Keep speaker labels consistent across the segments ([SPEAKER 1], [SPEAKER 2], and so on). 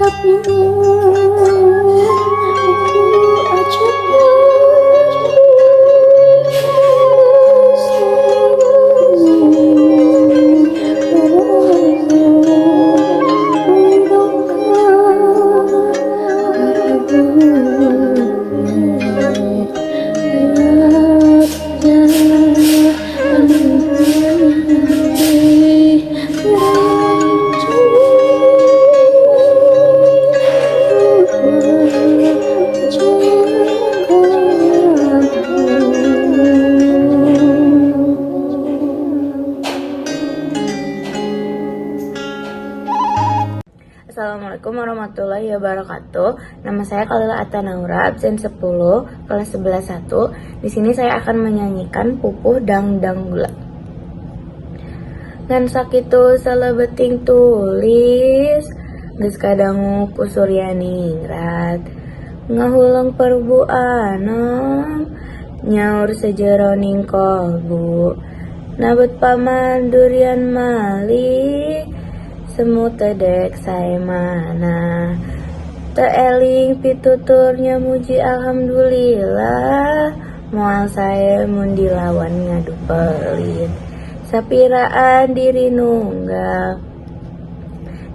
[SPEAKER 1] tapi aku ajak
[SPEAKER 2] Assalamualaikum warahmatullahi wabarakatuh. Nama saya Khalila Atanaura, absen 10, kelas 11-1. Di sini saya akan menyanyikan Pupuh Dangdang Gula. Ngan sakitu salebeting tulis, geus kadangu ku Suryaningrat. Ngahulang perbuanom, nyaur sejeroning kolbu. Nabet paman durian mali, semu tedek saya mana. Teeling pituturnya muji alhamdulillah, moal saya mun dilawan ngadu pelit. Sapiraan diri nunggal,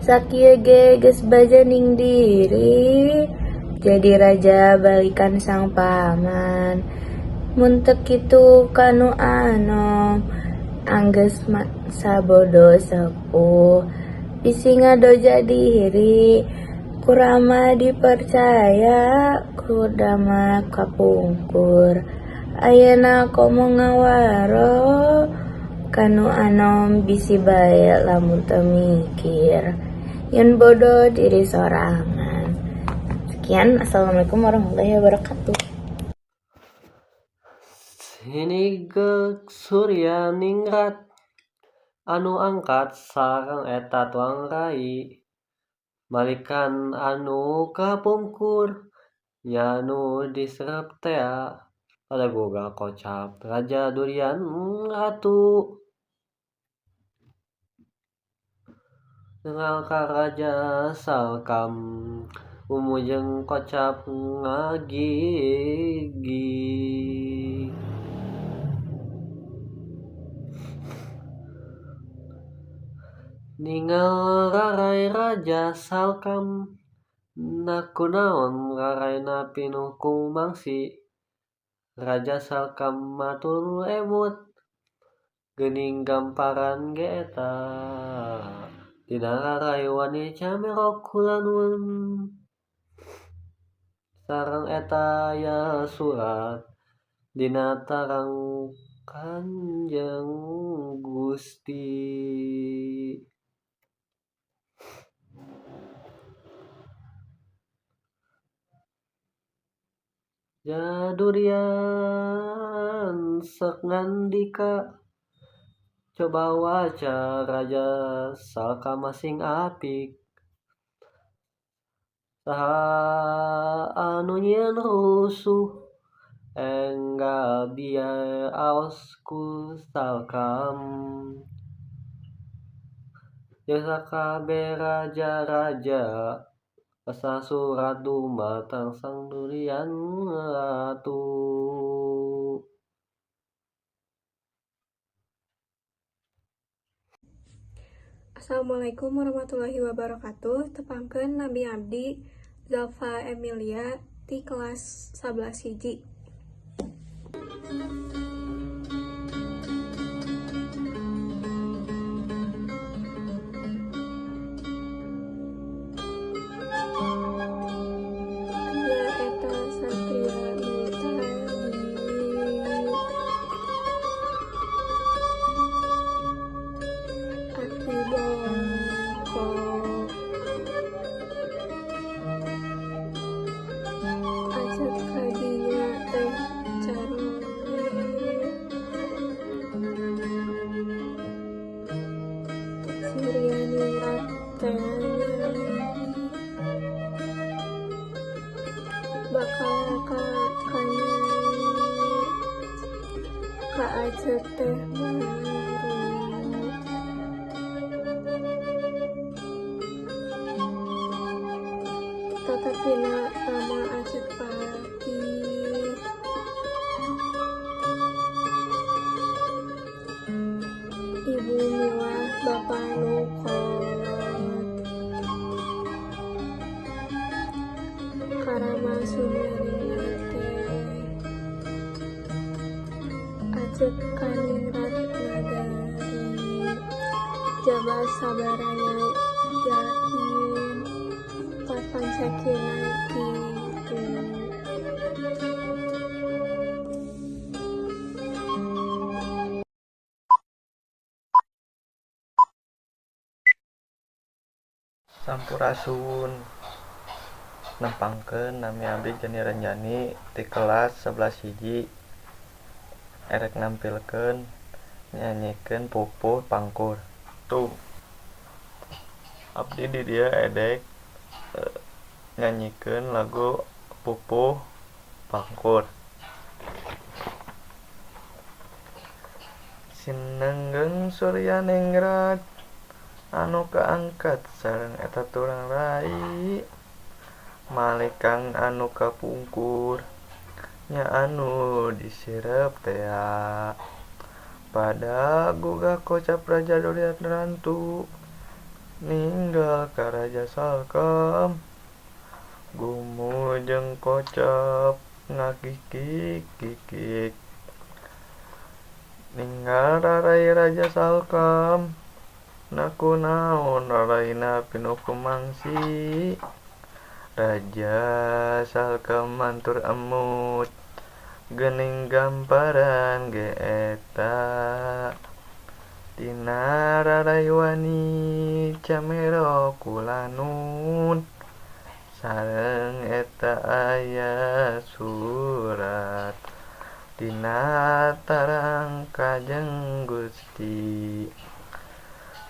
[SPEAKER 2] sakieu ge geus bajening diri, jadi raja balikan sang paman. Mun teu kitu kanu anom, anggeus sabodo sepuh. Bisi ngadoja diri, kurama dipercaya, kudama kapungkur. Ayeuna komo ngawaro, kanu anom bisi bae lamun teu mikir. Yen bodoh diri sorangan. Sekian, assalamualaikum warahmatullahi wabarakatuh.
[SPEAKER 3] Sinigek Suryaningrat anu angkat sareng eta tuang rai, malikan anu kapungkur nya anu diserep tea pada goga kocap Raja Durian Ratu. Nengal ka Raja Salkam, umujeng kocap ngagigi. Ningal rarai Raja Salkam, nakunaon raraina pinuh ku mangsi. Raja Salkam matur emut, geuning gamparan ge eta. Dina rarai wani camerok hulanun, sareng eta aya surat dina tarang Kanjeng Gusti. Jadurian sok ngandika, coba waca Raja Salkam masing apik. Saha anu nyieun rusuh, enggal biaya aos ku Salkam. Jeung sakabeh raja-raja, asa surat dumateng Sang Durian Ratu.
[SPEAKER 4] Assalamualaikum warahmatullahi wabarakatuh. Tepangkeun Nabi Abdi Zalfa Emilia di kelas 11 hiji. Bakal kakaknya ka Aceh teh baru. Sina Rama Aceh Pati Ibu Milah Bapak Nukolot Karama Sumirinate Aceh Kaningrat Nagari Jabal Sabaraya Yakin Papan Sakinah Kitu
[SPEAKER 5] Sampurasun nempangkeun nami abdi Jani Renjani di kelas 11 hiji erek nampilkeun nyanyikeun Pupuh Pangkur. Tuh abdi di dieu edek nyanyikeun lagu Pupuh Pangkur. Sinenggeung surya ningrat anu kaangkat sareng eta turang rai malikang anu kapungkur nya anu disirep tea pada gugah kocap Raja Durian Rantu ninggal ka Raja Salkem gumujeng kocap ngakikik-kikik ninggal rarai Raja Salkem nakunaon raraina pinuku mangsi Raja Salkem mantur emut geuning gamparan ge eta tina rarai wani camero kulanun sareng eta aya surat tina tarang kajeng Gusti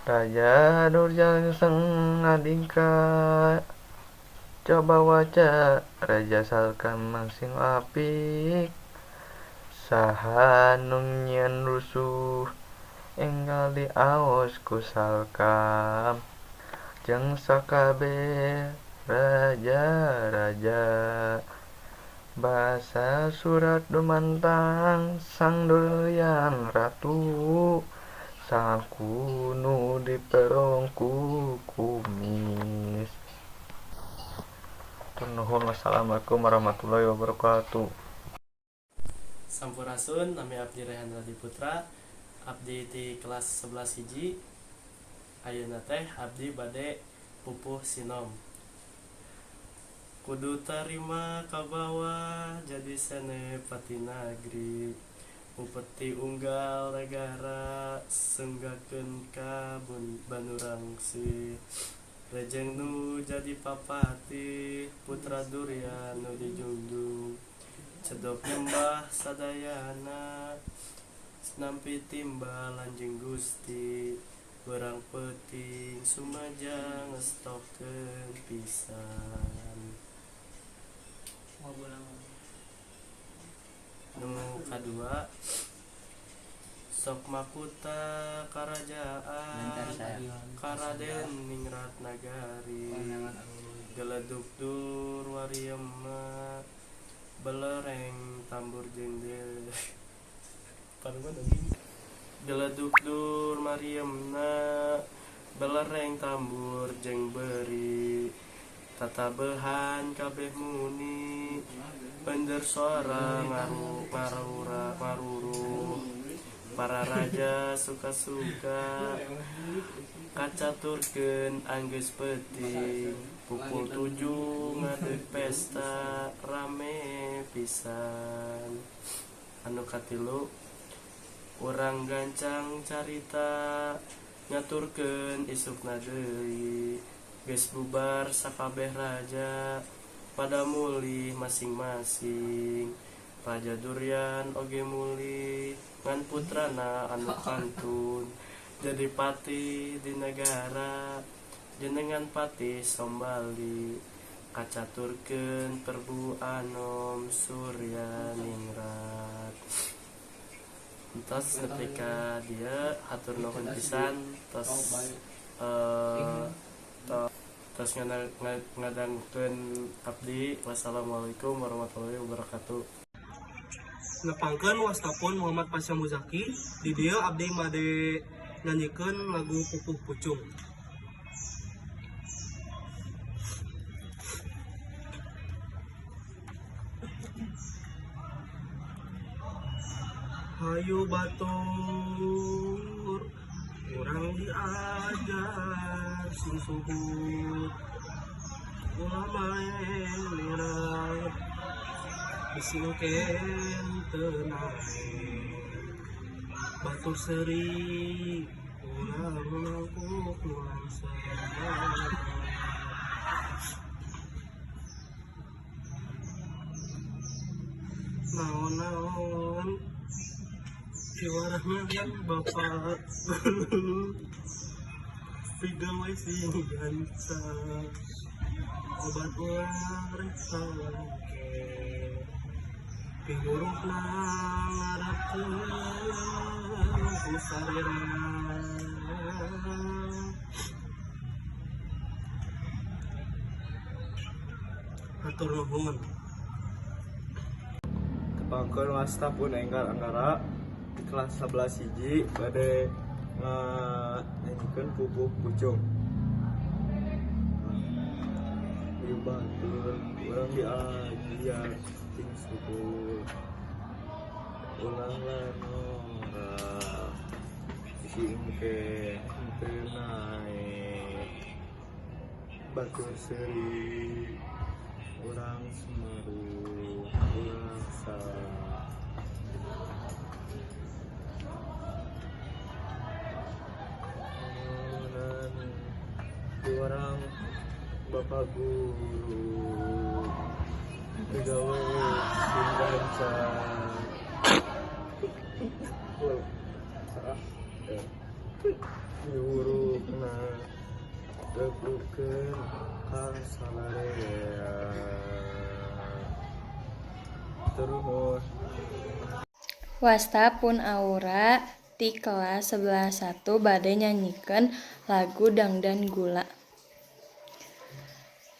[SPEAKER 5] Raja Durjaliseng ngadingka coba waca Raja Salkem mangsing apik saha nu nyieun rusuh enggal diaos ku Salkem jeung sakabeh raja-raja basa surat dumantang Sang Durian Ratu saku nu diperongku kumis. Nuhun. Wassalamualaikum warahmatullahi wabarakatuh.
[SPEAKER 6] Sampurasun nami abdi Rehan Radi Putra abdi di kelas 11 hiji ayeuna teh abdi bade pupuh sinom kudu tarima kabawa jadi senepati nagri upeti unggal negara senggakeun ka Banurangsi rejeng nu jadi papati putra Durian nu dijunjung cedok nyembah sadayana nampi timbal anjing Gusti berang peting sumajang stokkeun pisan nu kadua sok makuta karajaan Karaden Ningrat Nagari geleduk dur warieuma belereng tambur jendel geleduk dur mariemna belereng tambur jeng beri tatabehan kabeh muni bender suara maruru para raja suka-suka kacaturkeun anggeus peuting pukul 7 ngadeg pesta rame pisan. Anu katilu urang gancang carita ngaturkeun isukna deui geus bubar sakabeh raja pada mulih masing-masing. Raja Durian oge mulih ngan putrana anu kantun jadi pati di negara jenengan pati Sombali kacaturkeun Perbu Anom Surya Ningrat. Entos ketika dia hatur nuhun pisan tos tos ngadangkeun abdi. Wassalamualaikum warahmatullahi wabarakatuh.
[SPEAKER 7] Nepangkeun wastapun Muhammad Pasha Muzaki. Di dieu abdi made nyanyikeun lagu Pupuh Pucung. Hayu batur urang diajar sing suhud ulama nirang disingkeun tenai batu seri urang langkuk nuansa naon-naon Iwarahnya yang bapak pegawai sing gancang obat ulang reksa pingurupna ngarapkeun kusarira atur nuhun
[SPEAKER 5] Tepangkeun wastapun enggal anggara di kelas 11 hiji bade nyanyikan Pupuh Pucung. Di batur urang diajar ting suhud ulang lanora disingkeun teu naek batu seri urang Semeru urang sa orang bapak guru pegawai sing gancang nyurupna teplukeun ka salarea terus
[SPEAKER 8] Wastapun Aura di kelas 11-1 bade nyanyikan lagu Dangdan Gula.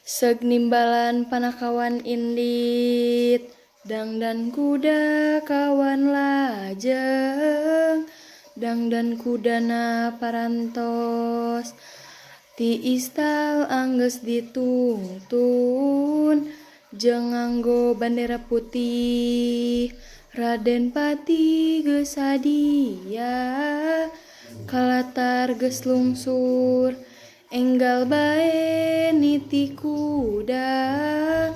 [SPEAKER 8] Seug nimbalan panakawan indit, dangdan kuda kawan lajeng, dangdan kudana parantos, ti istal anggeus ditungtun, jeung nganggo bandera putih. Raden Pati geus sadia, kalatar geus lungsur, enggal bae niti kuda,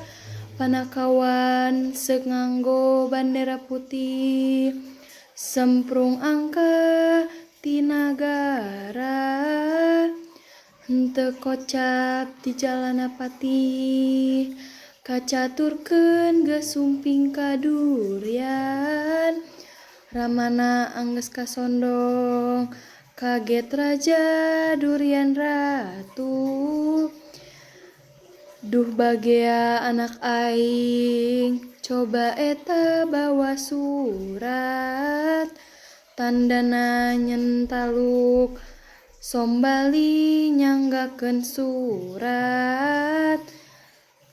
[SPEAKER 8] panakawan seuk nganggo bandera putih, semprung angka ti nagara, henteu kocap di jalana pati, kacaturkeun geus sumping kadurian, ramana anggeus kasondong, kaget raja durian ratu. Duh bagea anak aing, coba eta bawa surat, tandana nyentaluk, sombali nyanggakeun surat.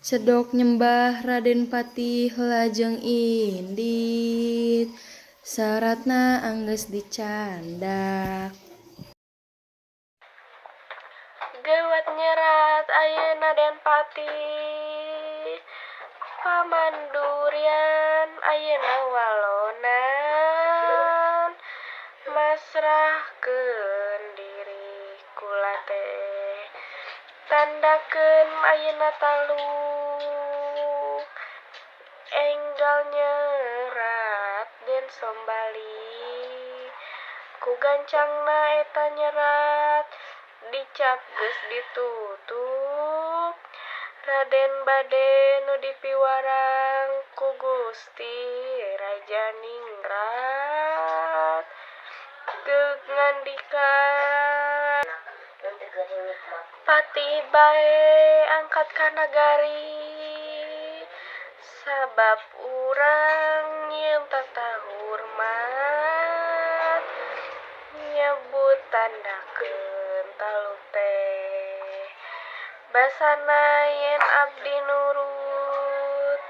[SPEAKER 8] Cedok nyembah Raden Patih lajeng indit, saratna anggeus dicandak.
[SPEAKER 2] Gawat nyerat ayeuna Den Patih, paman durian ayeuna walonan, masrahkeun diri kula teh, tandakeun ayeuna taluk, enggal nyerat Den Sombali, ku gancangna eta nyerat, dicap geus ditutup, Raden bade nu dipiwarang ku Gusti Raja Ningrat, geug ngandikan Pati bae angkat ka nagari, sabab urang nyieun tata hormat, nyebut tandakeun taluk teh, basana yen abdi nurut,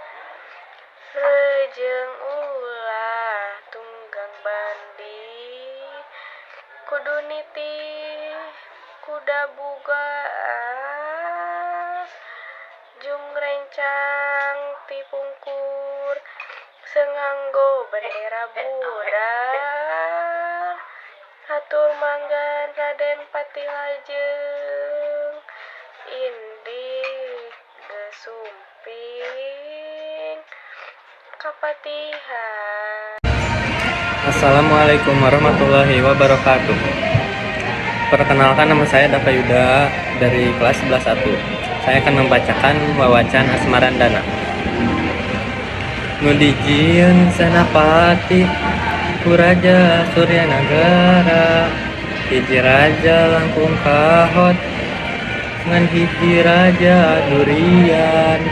[SPEAKER 2] rejeng ulah tunggang bandi, kudu nitih kuda bugaan, jung rencang tipungkur, senganggo bendera budal, hatur manggan Raden Patilajeng, indik gesumping kapatihan.
[SPEAKER 9] Assalamualaikum warahmatullahi wabarakatuh. Perkenalkan, nama saya Dava Yuda dari kelas 11-1. Saya akan membacakan wawacan Asmarandana. Nudijieun Senapati ku Raja Surya Nagara, hiji raja langkung kahot ngan hiji raja durian,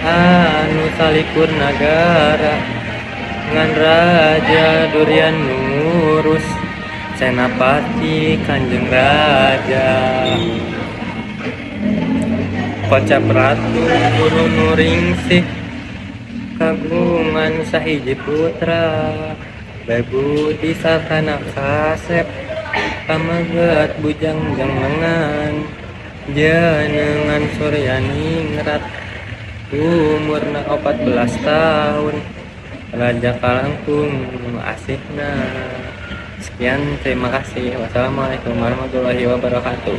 [SPEAKER 9] anu salikur nagara ngan raja durian ngurus Senapati Kanjeng Raja. Kocap ratu guru nuringsi kagungan sahiji putra, babudi sartana kasep pamaget bujang janglengan, jenengan Suryaningrat umurna 14 tahun, raja kalangkung asihna. Sekian, terima kasih. Wassalamualaikum warahmatullahi wabarakatuh.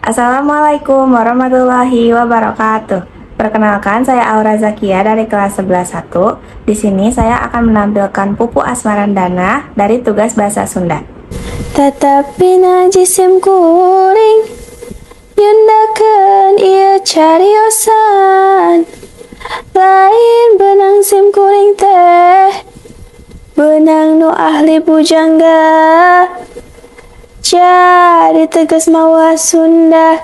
[SPEAKER 2] Assalamualaikum warahmatullahi wabarakatuh. Perkenalkan, saya Aura Zakia dari kelas 11-1. Di sini saya akan menampilkan Pupu Asmarandana dari tugas bahasa Sunda.
[SPEAKER 1] Tetapi najisim kuring nyundakeun ieu cariosan, lain benang sim kuring teh benang nu ahli pujangga, jadi tegas mawa Sunda.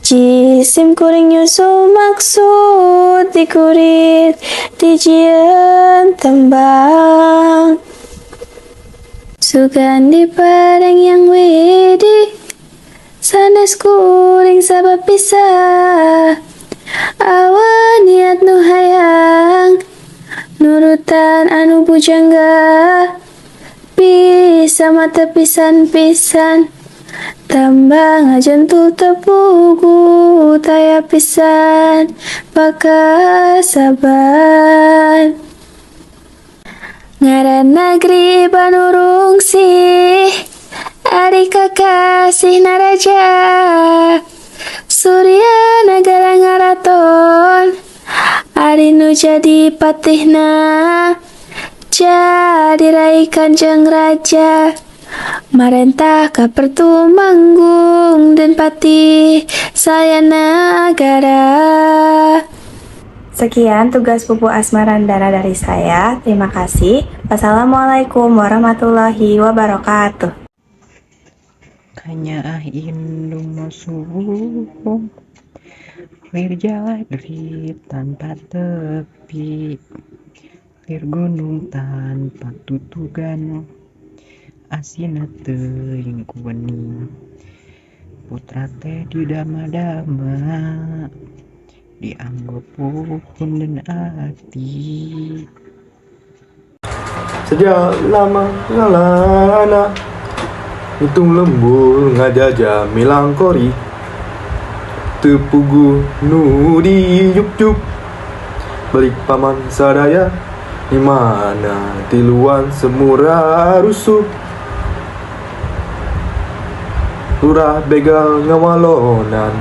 [SPEAKER 1] Jisim kuring nyusul maksud dikurit dijieun tembang, sugan dipareng yang widi sanes kuring sabab pisah, awan niat nu hayang nurutan anu bujangga, bisa mata pisan-pisan tambang ajentul tepugu taya pisan pakasaban. Ngaran negeri Banurung sih ari kakasih naraja, Surya Nagara ngaraton ari nu jadi patihna, jadi rai Kanjeng Raja, marentah kapertu manggung dan patih saya nagara.
[SPEAKER 2] Sekian tugas Pupu Asmarandana dari saya. Terima kasih. Wassalamualaikum warahmatullahi wabarakatuh.
[SPEAKER 10] Kanya indung masuh lir jaladri tanpa tepi, lir gunung tanpa tutugan, asina teuing kuwening, putra teh didama-dama, dianggap pun dan hati.
[SPEAKER 11] Sejak lama ngalana hitung lembul ngajaja milangkori, tepugu nu di yup-yup balik paman sadaya, dimana tiluan semura rusuh, lurah begal ngawalonan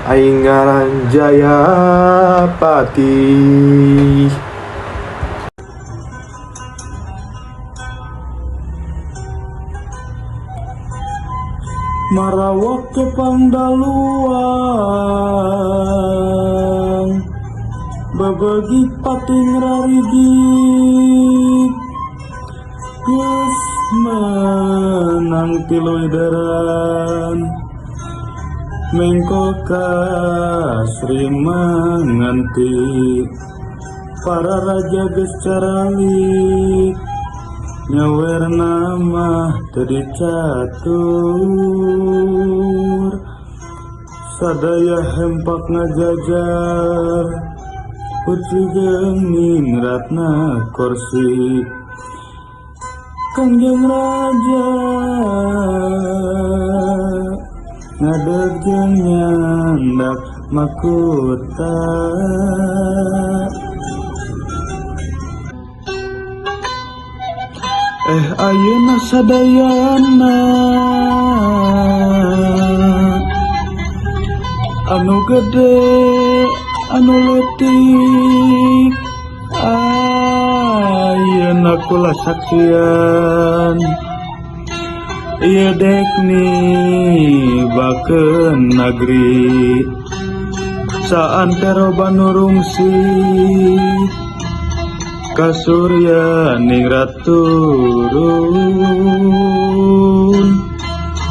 [SPEAKER 11] aing ngaran Jayapati. Marawak ke Pangdaluang, babagi pating rarigi, geus menang tilu edaran, mengko kasri manganti, para raja geus caralik, nyawer nama tadi catur, sadaya hempak ngajajar Pucigeng ningratna korsi Kangjeng Raja ngadeg jeung nyandak makuta ayeuna sadayana anu gede anu leutik ayeuna kula saksian ieu dek nibakeun nagri saantero banurungsi kasurya ningrat turun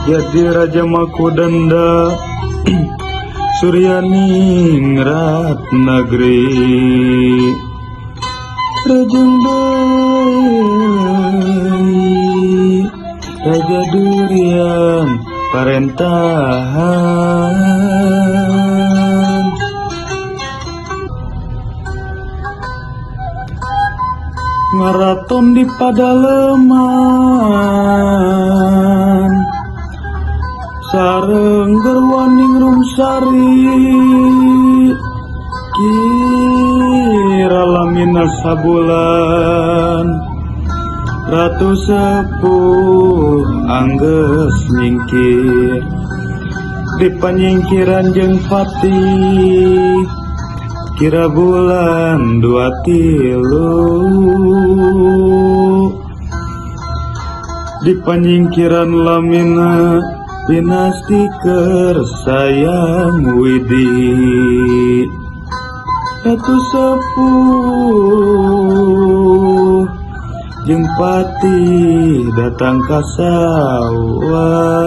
[SPEAKER 11] jadi Raja Makudanda Surya ningrat negeri Rejeng deui Raja Durian parentahan ngaraton di padaleman sareng gerwaning rumsari kira lamina sabulan ratu sepuh angges nyingkir di panyingkiran jeung Fatih kira bulan 23 di panyingkiran lamina dinasti kersayang Widi ratu sepuh jeung Patih datang ka sawah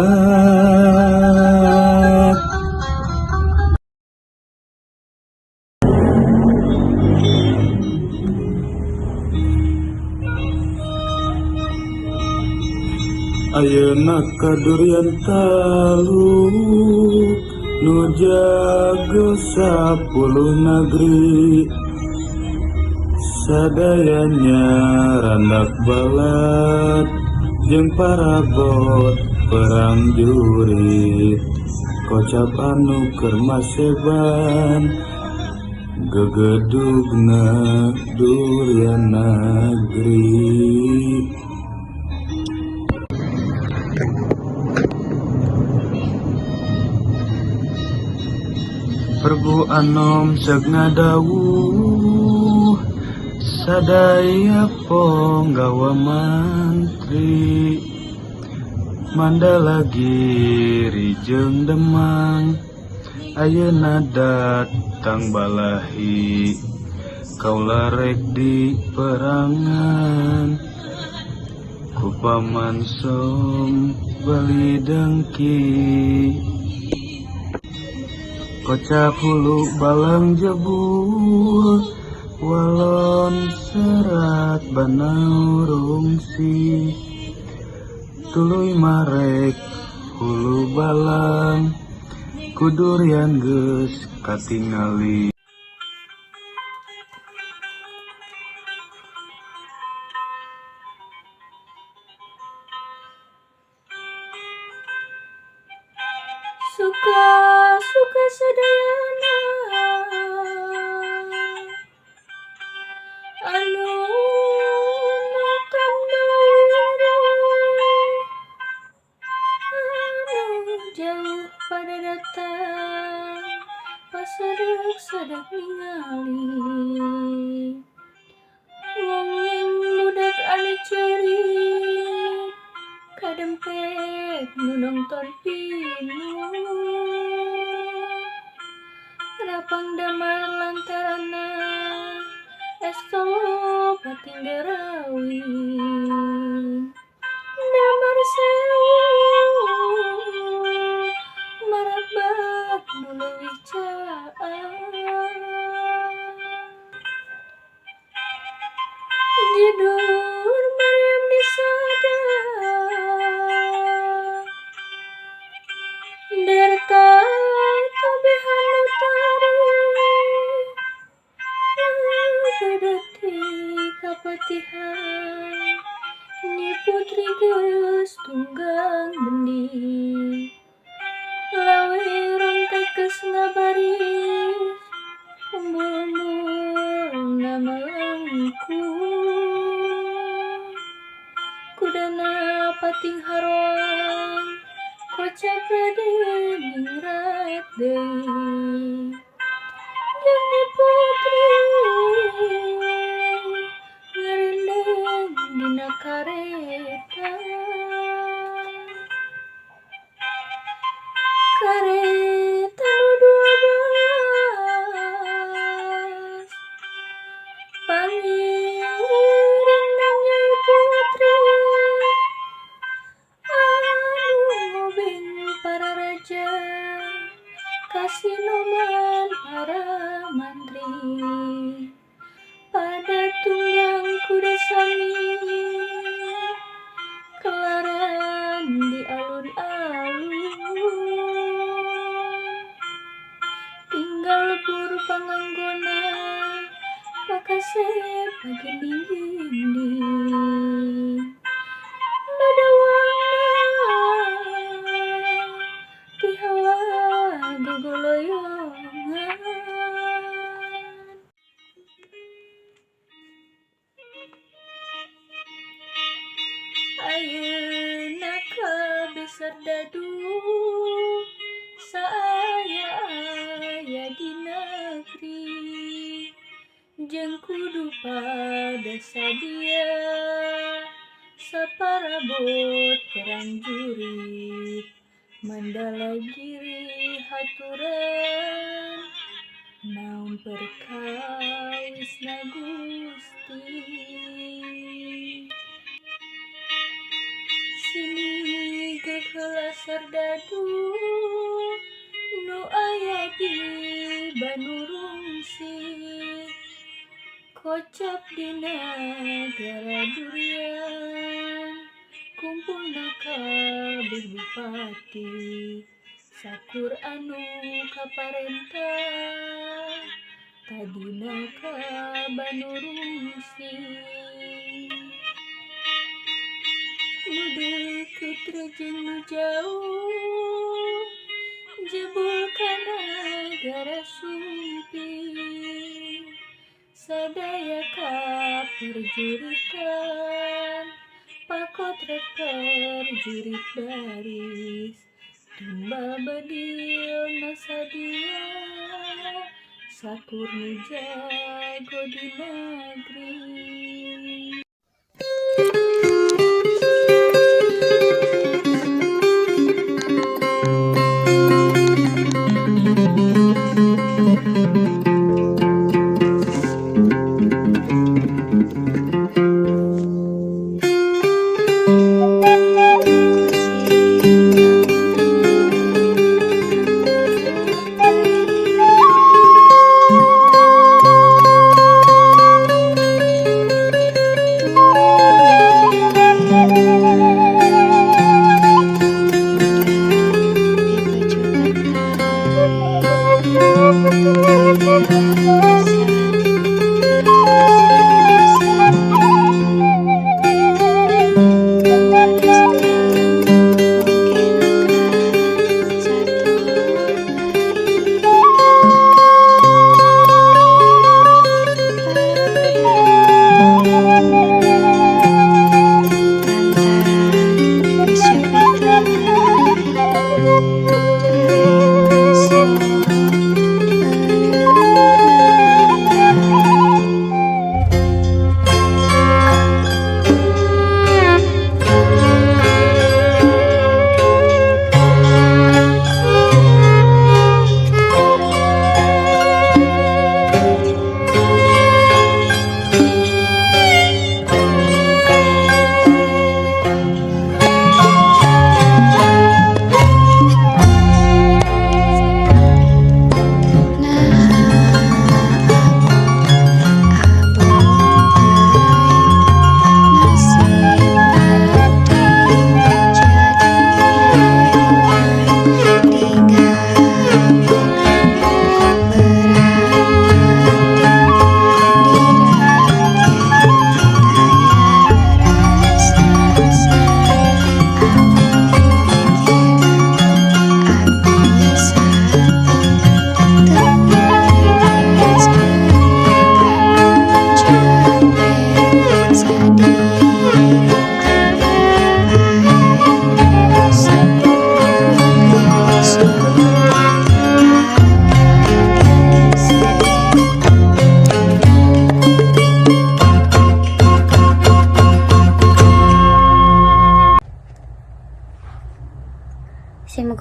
[SPEAKER 11] ayeuna kadurian taluk nu jago 10 negeri sadayanya randak balat jeung parabot perang jurit kocap anu keur maseban gegedugna durian nagri Perbu anom segna dawuh sadaya ponggawa mantri Mandalagiri jeung Demang ayeuna datang balahi kaula rek di perangan ku paman som bali dengki kocap hulu balang jebul walon serat banaurungsi tuluy marek hulu balang kudurian geus katingali
[SPEAKER 4] suka sadayana anu makan balawiri anu jauh pada datang pasadek ningali wong yang budak anu ceurik kadempet nu nongton pinu rapang damar lantarana esto pating derawi damar sewu marabat nu leuwih jidur Maryam disada derka latihan Ni putri geus tunggang bendi Lawe rontek geus ngabaris Umbul-umbul ngamelengku Kudana pating haroang Kocap raden ningrat deui Jeung di putri ngarendeng dina kareta Kareta nu 12 Pangiring Nyai Putri Anu ngobeng para raja Kasinoman para mantri Pada tunggang kuda sami Kelaran di alun-alun Tinggal lebur panganggona Makasih pagi dinding Dadawangna Tihawa gogoloyongan Ayeuna kabeh sardadu saaya-aya di negeri jeung kudu pada sadia saparabot perang jurit mandala giri haturan naon perkawisna Gusti Sini geula sardadu nu aya di Bandurungsi kocap dina negara durian kumpulna kabeh bupati sakur anu kaparentah tadina ka Bandurungsi nu deukeut jeung nu jauh jebul kana negara sumping sadaya ka perjuritan pakotrek perjurit baris tumbal bedil nasadia sakur nu jago di negeri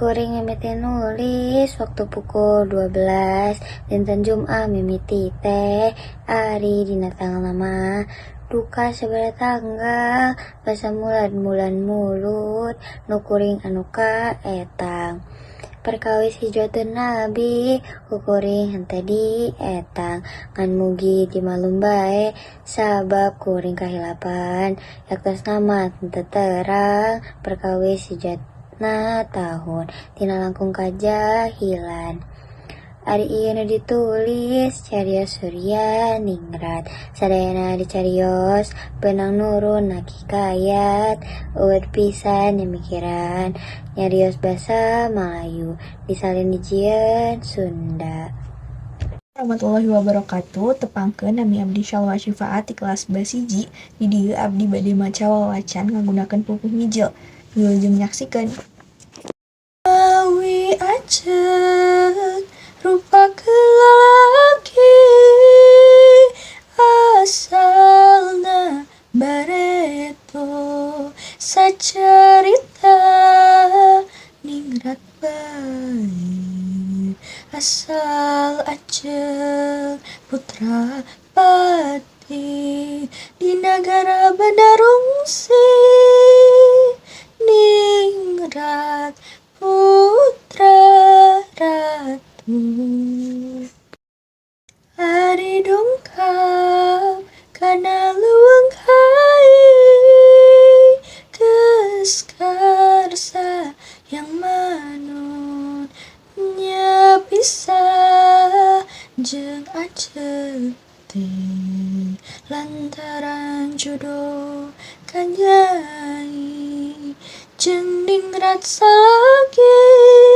[SPEAKER 12] kuring mimiti nulis waktu pukul 12 dinten Jumat mimiti teh ari dina tanggal lama duka sabaraha tanggal basa bulan mulut nu kuring anu kaetang perkawis hijratan nabi kuring henteu dietang ngan mugi di malum bae sabab kuring kahilapan yaktos nama teu terang perkawis hijratna tahun tina langkung kajahilan. Ari ieu nu ditulis carios Surya Ningrat sadayana dicarios benang nurun hakikayat eueuh pisan nyamikiran nyarios basa Melayu disalin dijieun Sunda.
[SPEAKER 2] Warahmatullahi wabarakatuh. Tepangkeun nami abdi Syalwa Syifaat di kelas 11 hiji. Di dieu abdi bade maca wawacan ngaguna pupuh mijil. Wilujeng nyaksikeun. Awi ajeng rupa lalaki asalna bareto sacarita ningrat bae asal ajeng putra pati di negara Bandarungsi ningrat putra ratu ari dongkap kana leuweung hai geus karsa yang manun nya pisah jeung ajeng teh lantaran jodoh kanyai jeung ningrat salagi